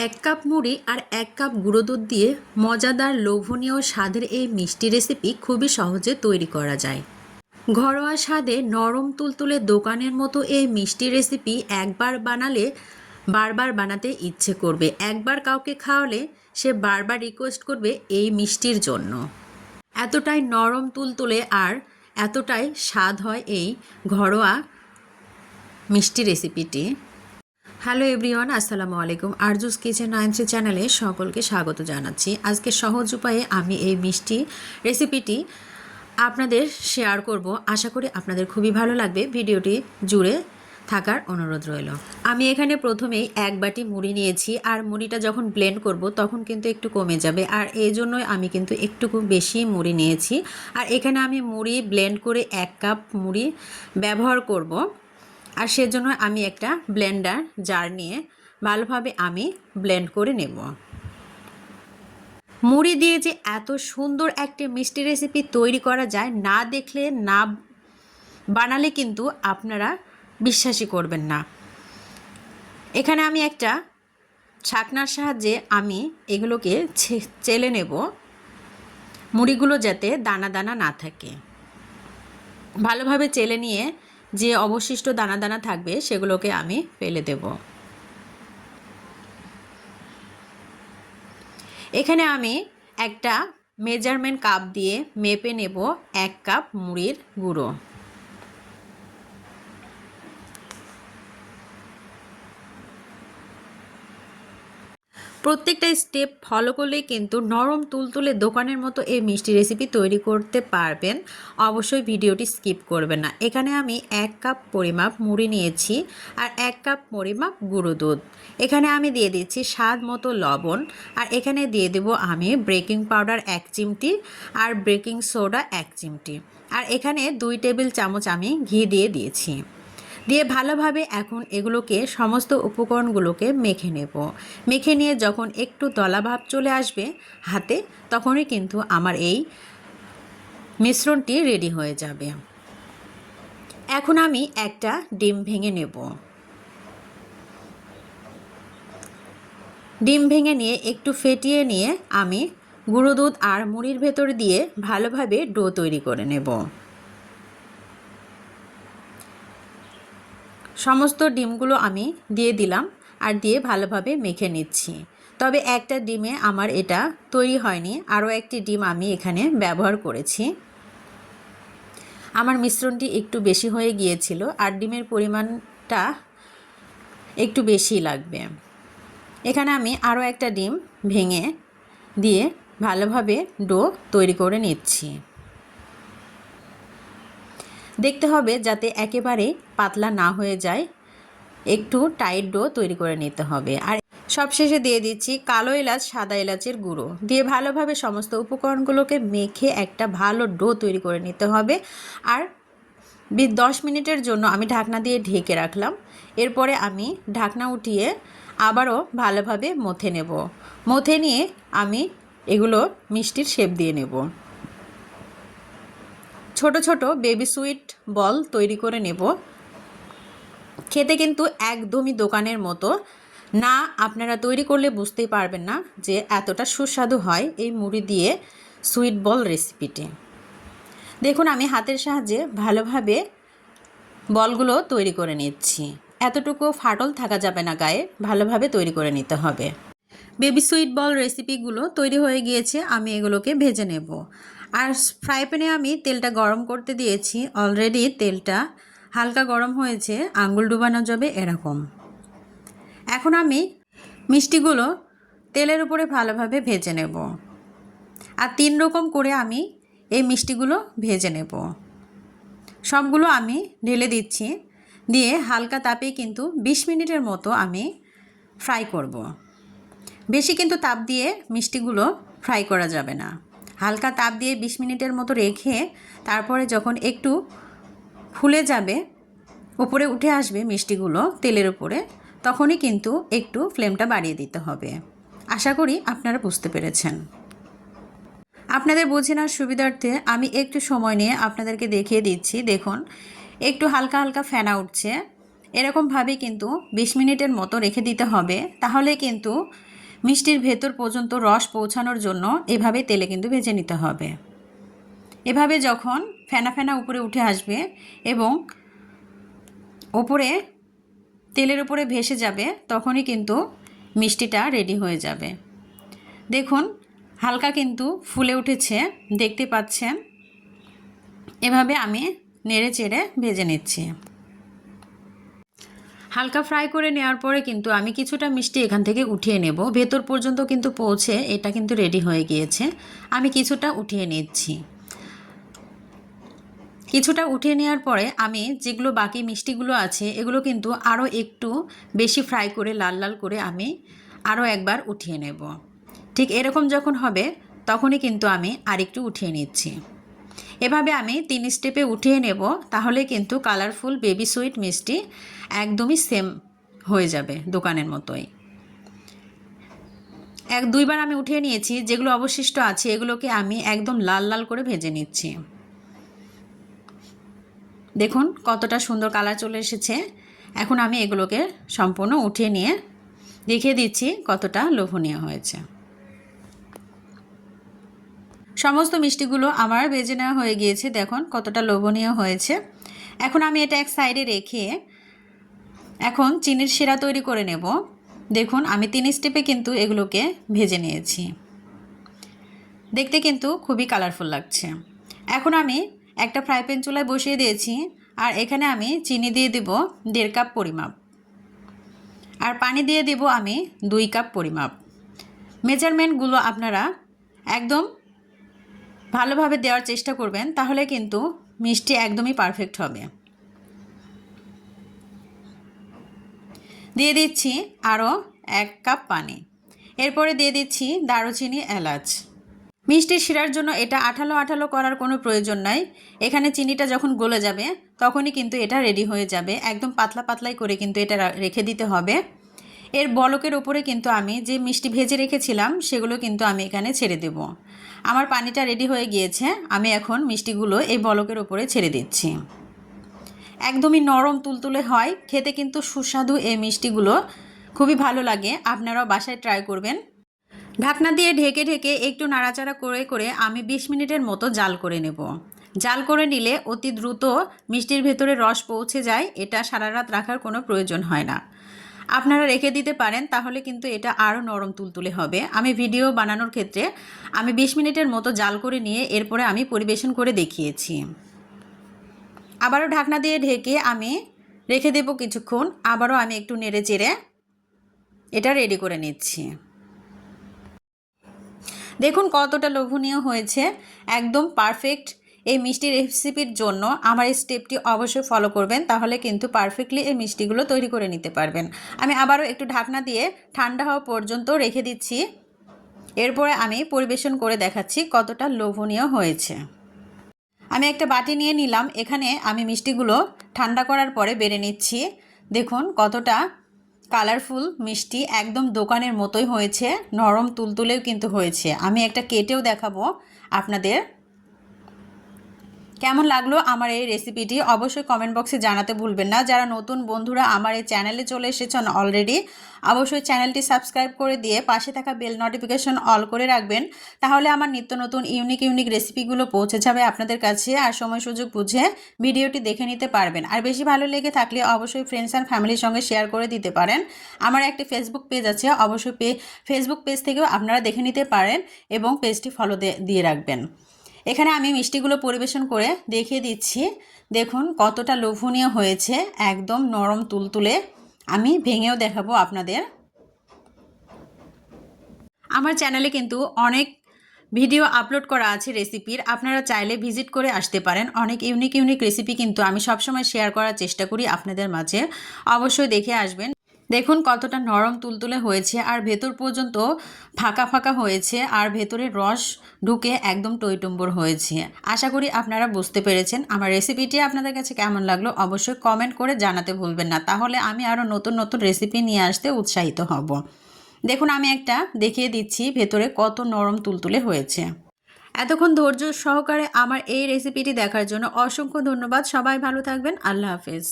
এক কাপ মুড়ি আর এক কাপ গুঁড়ো দুধ দিয়ে মজাদার লোভনীয় স্বাদের এই মিষ্টি রেসিপি খুবই সহজে তৈরি করা যায়। ঘরোয়া স্বাদে নরম তুলতুলে দোকানের মতো এই মিষ্টি রেসিপি একবার বানালে বারবার বানাতে ইচ্ছে করবে। একবার কাউকে খাওয়ালে সে বারবার রিকোয়েস্ট করবে এই মিষ্টির জন্য। এতটাই নরম তুলতুলে আর এতটাই স্বাদ হয় এই ঘরোয়া মিষ্টি রেসিপিটি। হ্যালো এভরিওয়ান, আসসালামু আলাইকুম। আরজুস কিচেন 93 চ্যানেলে সকলকে স্বাগত জানাচ্ছি। আজকে সহজ উপায়ে আমি এই মিষ্টি রেসিপিটি আপনাদের শেয়ার করব। আশা করি আপনাদের খুবই ভালো লাগবে। ভিডিওটি জুড়ে থাকার অনুরোধ রইল। আমি এখানে প্রথমেই এক বাটি মুড়ি নিয়েছি, আর মুড়িটা যখন ব্লেন্ড করব তখন কিন্তু একটু কমে যাবে, আর এই জন্যই আমি কিন্তু একটু বেশি মুড়ি নিয়েছি। আর এখানে আমি মুড়ি ব্লেন্ড করে এক কাপ মুড়ি ব্যবহার করব, আর সেজন্য আমি একটা ব্লেন্ডার জার নিয়ে ভালোভাবে আমি ব্লেন্ড করে নেব। মুড়ি দিয়ে যে এত সুন্দর একটা মিষ্টি রেসিপি তৈরি করা যায়, না দেখলে না বানালে কিন্তু আপনারা বিশ্বাসই করবেন না। এখানে আমি একটা ছাকনার সাহায্যে আমি এগুলোকে চেলে নেব, মুড়িগুলো যাতে দানা দানা না থাকে। ভালোভাবে চেলে নিয়ে যে অবশিষ্ট দানা দানা থাকবে সেগুলোকে আমি ফেলে দেব। এখানে আমি একটা মেজারমেন্ট কাপ দিয়ে মেপে নেব এক কাপ মুড়ির গুঁড়ো। প্রত্যেকটা স্টেপ ফলো করলেই কিন্তু নরম তুলতুলে দোকানের মতো এই মিষ্টি রেসিপি তৈরি করতে পারবেন। অবশ্যই ভিডিওটি স্কিপ করবেন না। এখানে আমি এক কাপ পরিমাপ মুড়ি নিয়েছি আর এক কাপ পরিমাপ গুঁড়ো দুধ। এখানে আমি দিয়ে দিচ্ছি স্বাদ মতো লবণ, আর এখানে দিয়ে দেব আমি বেকিং পাউডার 1 চিমটি আর বেকিং সোডা 1 চিমটি, আর এখানে 2 টেবিল চামচ আমি ঘি দিয়েছি। দিয়ে ভালোভাবে এখন এগুলোকে সমস্ত উপকরণগুলোকে মেখে নেব। মেখে নিয়ে যখন একটু দলাভাব চলে আসবে হাতে, তখনই কিন্তু আমার এই মিশ্রণটি রেডি হয়ে যাবে। এখন আমি একটা ডিম ভেঙে নেব। ডিম ভেঙে নিয়ে একটু ফেটিয়ে নিয়ে আমি গুঁড়ো দুধ আর মুড়ির ভেতর দিয়ে ভালোভাবে ডো তৈরি করে নেব। সমস্ত ডিমগুলো আমি দিয়ে দিলাম আর দিয়ে ভালোভাবে মেখে নিচ্ছি। তবে একটা ডিমে আমার এটা তৈরি হয়নি, আরও একটি ডিম আমি এখানে ব্যবহার করেছি। আমার মিশ্রণটি একটু বেশি হয়ে গিয়েছিল, আর ডিমের পরিমাণটা একটু বেশি লাগবে। এখানে আমি আরও একটা ডিম ভেঙে দিয়ে ভালোভাবে ডো তৈরি করে নিচ্ছি। দেখতে হবে যাতে একেবারে পাতলা না হয়ে যায়, একটু টাইট ডো তৈরি করে নিতে হবে। আর সবশেষে দিয়ে দিচ্ছি কালো এলাচ, সাদা এলাচের গুঁড়ো দিয়ে ভালোভাবে সমস্ত উপকরণগুলোকে মেখে একটা ভালো ডো তৈরি করে নিতে হবে। আর 10 মিনিটের জন্য আমি ঢাকনা দিয়ে ঢেকে রাখলাম। এরপরে আমি ঢাকনা উঠিয়ে আবারও ভালোভাবে মথে নেব। মথে নিয়ে আমি এগুলো মিষ্টির শেপ দিয়ে নেব। ছোট ছোট বেবি সুইট বল তৈরি করে নেব। খেতে কিন্তু একদমই দোকানের মতো না, আপনারা তৈরি করলে বুঝতেই পারবেন না যে এতটা সুস্বাদু হয় এই মুড়ি দিয়ে সুইট বল রেসিপিটি। দেখুন আমি হাতের সাহায্যে ভালোভাবে বলগুলো তৈরি করে নিচ্ছি। এতটুকু ফাটল থাকা যাবে না গায়ে, ভালোভাবে তৈরি করে নিতে হবে। বেবি সুইট বল রেসিপিগুলো তৈরি হয়ে গিয়েছে, আমি এগুলোকে ভেজে নেব। আর ফ্রাই প্যানে আমি তেলটা গরম করতে দিয়েছি। অলরেডি তেলটা হালকা গরম হয়েছে, আঙুল ডুবানো যাবে এরকম। এখন আমি মিষ্টিগুলো তেলের উপরে ভালোভাবে ভেজে নেব। আর 3 রকম করে আমি এই মিষ্টিগুলো ভেজে নেব। সবগুলো আমি ঢেলে দিচ্ছি, দিয়ে হালকা তাপে কিন্তু 20 মিনিটের মতো আমি ফ্রাই করব। বেশি কিন্তু তাপ দিয়ে মিষ্টিগুলো ফ্রাই করা যাবে না। হালকা তাপ দিয়ে 20 মিনিটের মতো রেখে তারপরে যখন একটু ফুলে যাবে, উপরে উঠে আসবে মিষ্টিগুলো তেলের উপরে, তখনই কিন্তু একটু ফ্লেমটা বাড়িয়ে দিতে হবে। আশা করি আপনারা বুঝতে পেরেছেন। আপনাদের বুঝে নেওয়ার সুবিধার্থে আমি একটু সময় নিয়ে আপনাদেরকে দেখিয়ে দিচ্ছি। দেখুন একটু হালকা হালকা ফেনা উঠছে, এরকমভাবে কিন্তু 20 মিনিটের মতো রেখে দিতে হবে। তাহলে কিন্তু মিষ্টির ভেতর পর্যন্ত রস পৌঁছানোর জন্য এভাবে তেলে কিন্তু ভেজে নিতে হবে। এভাবে যখন ফেনা ফেনা উপরে উঠে আসবে এবং ওপরে তেলের উপরে ভেসে যাবে, তখনই কিন্তু মিষ্টিটা রেডি হয়ে যাবে। দেখুন হালকা কিন্তু ফুলে উঠেছে, দেখতে পাচ্ছেন। এভাবে আমি নেড়ে চেড়ে ভেজে নিচ্ছি। হালকা ফ্রাই করে নেওয়ার পরে কিন্তু আমি কিছুটা মিষ্টি এখান থেকে উঠিয়ে নেব। ভেতর পর্যন্ত কিন্তু পৌঁছে এটা কিন্তু রেডি হয়ে গিয়েছে। আমি কিছুটা উঠিয়ে নিচ্ছি। কিছুটা উঠিয়ে নেওয়ার পরে আমি যেগুলো বাকি মিষ্টিগুলো আছে এগুলো কিন্তু আরও একটু বেশি ফ্রাই করে লাল লাল করে আমি আরও একবার উঠিয়ে নেব। ঠিক এরকম যখন হবে তখনই কিন্তু আমি আরেকটু উঠিয়ে নিচ্ছি। এভাবে আমি 3 স্টেপে উঠিয়ে নেব, তাহলে কিন্তু কালারফুল বেবি সুইট মিষ্টি একদমই সেম হয়ে যাবে দোকানের মতোই। 1-2 বার আমি উঠিয়ে নিয়েছি। যেগুলো অবশিষ্ট আছে এগুলোকে আমি একদম লাল লাল করে ভেজে নিচ্ছি। দেখুন কতটা সুন্দর কালার চলে এসেছে। এখন আমি এগুলোকে সম্পূর্ণ উঠিয়ে নিয়ে দেখিয়ে দিচ্ছি কতটা লোভনীয় হয়েছে। সমস্ত মিষ্টিগুলো আমার ভেজে নেওয়া হয়ে গিয়েছে। দেখুন কতটা লোভনীয় হয়েছে। এখন আমি এটা এক সাইডে রেখে এখন চিনির শিরা তৈরি করে নেব। দেখুন আমি 3 স্টেপে কিন্তু এগুলোকে ভেজে নিয়েছি। দেখতে কিন্তু খুবই কালারফুল লাগছে। এখন আমি একটা ফ্রাই প্যান চুলায় বসিয়ে দিয়েছি, আর এখানে আমি চিনি দিয়ে দেব 1.5 কাপ পরিমাপ, আর পানি দিয়ে দেব আমি 2 কাপ পরিমাপ। মেজারমেন্টগুলো আপনারা একদম ভালোভাবে দেওয়ার চেষ্টা করবেন, তাহলে কিন্তু মিষ্টি একদমই পারফেক্ট হবে। দিয়ে দিচ্ছি আরও 1 কাপ পানি। এরপরে দিয়ে দিচ্ছি দারুচিনি, এলাচ। মিষ্টির শিরার জন্য এটা আঠালো আঠালো করার কোনো প্রয়োজন নাই। এখানে চিনিটা যখন গলে যাবে তখনই কিন্তু এটা রেডি হয়ে যাবে। একদম পাতলা পাতলাই করে কিন্তু এটা রেখে দিতে হবে। এর বলকের উপরে কিন্তু আমি যে মিষ্টি ভেজে রেখেছিলাম সেগুলো কিন্তু আমি এখানে ছেড়ে দেব। আমার পানিটা রেডি হয়ে গিয়েছে। আমি এখন মিষ্টিগুলো এই বলকের উপরে ছেড়ে দিচ্ছি। একদমই নরম তুলতুলে হয়, খেতে কিন্তু সুস্বাদু। এই মিষ্টিগুলো খুবই ভালো লাগে, আপনারাও বাসায় ট্রাই করবেন। ঢাকনা দিয়ে ঢেকে ঢেকে একটু নাড়াচাড়া করে করে আমি 20 মিনিটের মতো জাল করে নেব। জাল করে নিলে অতি দ্রুত মিষ্টির ভেতরে রস পৌঁছে যায়। এটা সারা রাত রাখার কোনো প্রয়োজন হয় না। আপনারা রেখে দিতে পারেন, তাহলে কিন্তু এটা আরও নরম তুলতুলে হবে। আমি ভিডিও বানানোর ক্ষেত্রে আমি 20 মিনিটের মতো জাল করে নিয়ে এরপরে আমি পরিবেশন করে দেখিয়েছি। আবারও ঢাকনা দিয়ে ঢেকে আমি রেখে দেব কিছুক্ষণ। আবারও আমি একটু নেড়ে চেড়ে এটা রেডি করে নিচ্ছি। দেখুন কতটা লোভনীয় হয়েছে, একদম পারফেক্ট। এই মিষ্টি রেসিপির জন্য আমার এই স্টেপটি অবশ্যই ফলো করবেন, তাহলে কিন্তু পারফেক্টলি এই মিষ্টিগুলো তৈরি করে নিতে পারবেন। আমি আবারও একটু ঢাকনা দিয়ে ঠান্ডা হওয়া পর্যন্ত রেখে দিচ্ছি। এরপরে আমি পরিবেশন করে দেখাচ্ছি কতটা লোভনীয় হয়েছে। আমি একটা বাটি নিয়ে নিলাম। এখানে আমি মিষ্টিগুলো ঠান্ডা করার পরে বেড়ে নিচ্ছি। দেখুন কতটা কালারফুল মিষ্টি, একদম দোকানের মতোই হয়েছে, নরম তুলতুলেও কিন্তু হয়েছে। আমি একটা কেটেও দেখাবো আপনাদের। কেমন লাগলো আমার এই রেসিপিটি অবশ্যই কমেন্ট বক্সে জানাতে ভুলবেন না। যারা নতুন বন্ধুরা আমার এই চ্যানেলে চলে এসেছেন অলরেডি, অবশ্যই চ্যানেলটি সাবস্ক্রাইব করে দিয়ে পাশে থাকা বেল নোটিফিকেশন অল করে রাখবেন, তাহলে আমার নিত্য নতুন ইউনিক রেসিপিগুলো পৌঁছে যাবে আপনাদের কাছে। আর সময় সুযোগ বুঝে ভিডিওটি দেখে নিতে পারবেন। আর বেশি ভালো লেগে থাকলে অবশ্যই ফ্রেন্ডস অ্যান্ড ফ্যামিলির সঙ্গে শেয়ার করে দিতে পারেন। আমার একটি ফেসবুক পেজ আছে, অবশ্যই ফেসবুক পেজ থেকেও আপনারা দেখে নিতে পারেন এবং পেজটি ফলো দিয়ে রাখবেন। এখানে আমি মিষ্টিগুলো পরিবেশন করে দেখিয়ে দিচ্ছি। দেখুন কতটা লোভনীয় হয়েছে, একদম নরম তুলতুলে। আমি ভেঙেও দেখাবো আপনাদের। আমার চ্যানেলে কিন্তু অনেক ভিডিও আপলোড করা আছে রেসিপির, আপনারা চাইলে ভিজিট করে আসতে পারেন। অনেক ইউনিক রেসিপি কিন্তু আমি সবসময় শেয়ার করার চেষ্টা করি আপনাদের মাঝে, অবশ্যই দেখে আসবেন। দেখুন কতটা নরম তুলতুলে হয়েছে, আর ভেতর পর্যন্ত ফাঁকা ফাঁকা হয়েছে, আর ভেতরে রস ঢুকে একদম টইটুম্বর হয়েছে। আশা করি আপনারা বুঝতে পেরেছেন। আমার রেসিপিটি আপনাদের কাছে কেমন লাগলো অবশ্যই কমেন্ট করে জানাতে ভুলবেন না, তাহলে আমি আরও নতুন রেসিপি নিয়ে আসতে উৎসাহিত হব। দেখুন আমি একটা দেখিয়ে দিচ্ছি ভেতরে কত নরম তুলতুলে হয়েছে। এতক্ষণ ধৈর্য সহকারে আমার এই রেসিপিটি দেখার জন্য অসংখ্য ধন্যবাদ। সবাই ভালো থাকবেন। আল্লাহ হাফেজ।